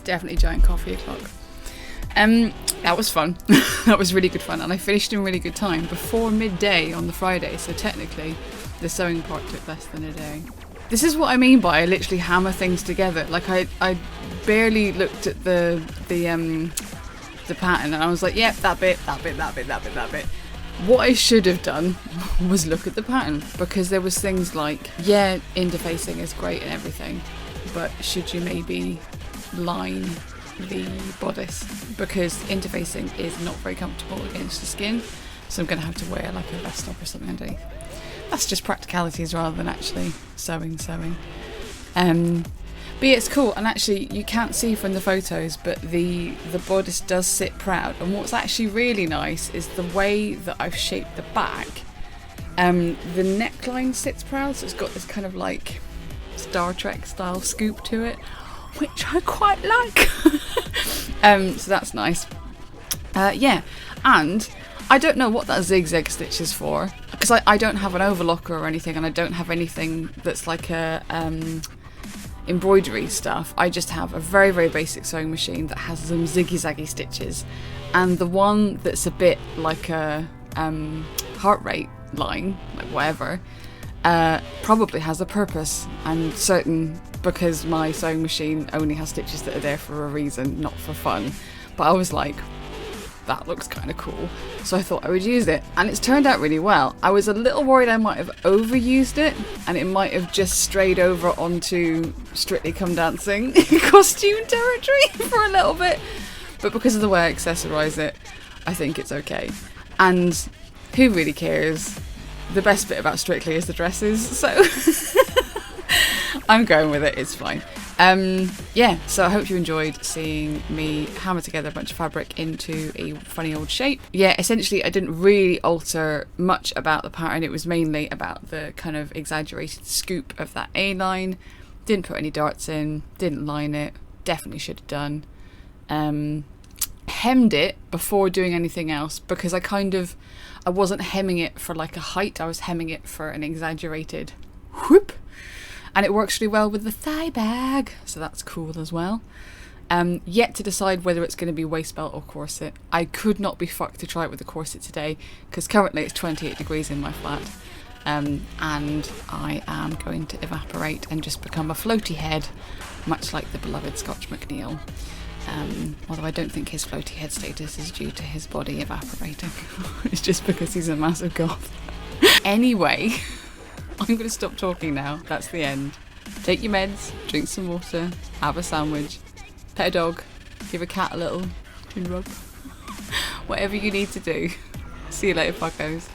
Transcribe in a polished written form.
Definitely giant coffee o'clock. That was fun. That was really good fun, and I finished in really good time before midday on the Friday, so technically the sewing part took less than a day. This is what I mean by I literally hammer things together. Like I barely looked at the pattern and I was like, yep, that bit. What I should have done was look at the pattern, because there was things like, yeah, interfacing is great and everything, but should you maybe line the bodice, because interfacing is not very comfortable against the skin, so I'm going to have to wear like a vest top or something underneath. That's just practicalities rather than actually sewing. But yeah, it's cool, and actually you can't see from the photos, but the bodice does sit proud, and what's actually really nice is the way that I've shaped the back. The neckline sits proud, so it's got this kind of like Star Trek style scoop to it, which I quite like. So that's nice. Yeah, and I don't know what that zigzag stitch is for, because I don't have an overlocker or anything, and I don't have anything that's like a embroidery stuff. I just have a very, very basic sewing machine that has some ziggy-zaggy stitches, and the one that's a bit like a heart rate line, like whatever, probably has a purpose. I'm certain, because my sewing machine only has stitches that are there for a reason, not for fun. But I was like, that looks kind of cool, so I thought I would use it, and it's turned out really well. I was a little worried I might have overused it and it might have just strayed over onto Strictly Come Dancing costume territory for a little bit, but because of the way I accessorise it, I think it's okay. And who really cares? The best bit about Strictly is the dresses, so I'm going with it, it's fine. Yeah, so I hope you enjoyed seeing me hammer together a bunch of fabric into a funny old shape. Yeah, essentially I didn't really alter much about the pattern. It was mainly about the kind of exaggerated scoop of that A-line. Didn't put any darts in, didn't line it, definitely should have done. Hemmed it before doing anything else, because I wasn't hemming it for like a height, I was hemming it for an exaggerated whoop. And it works really well with the thigh bag, so that's cool as well. Yet to decide whether it's going to be waist belt or corset. I could not be fucked to try it with the corset today, because currently it's 28 degrees in my flat, and I am going to evaporate and just become a floaty head, much like the beloved Scotch McNeil. Although I don't think his floaty head status is due to his body evaporating. It's just because he's a massive goth. Anyway, I'm going to stop talking now. That's the end. Take your meds, drink some water, have a sandwich, pet a dog, give a cat a little chin rub. Whatever you need to do. See you later, fuckos.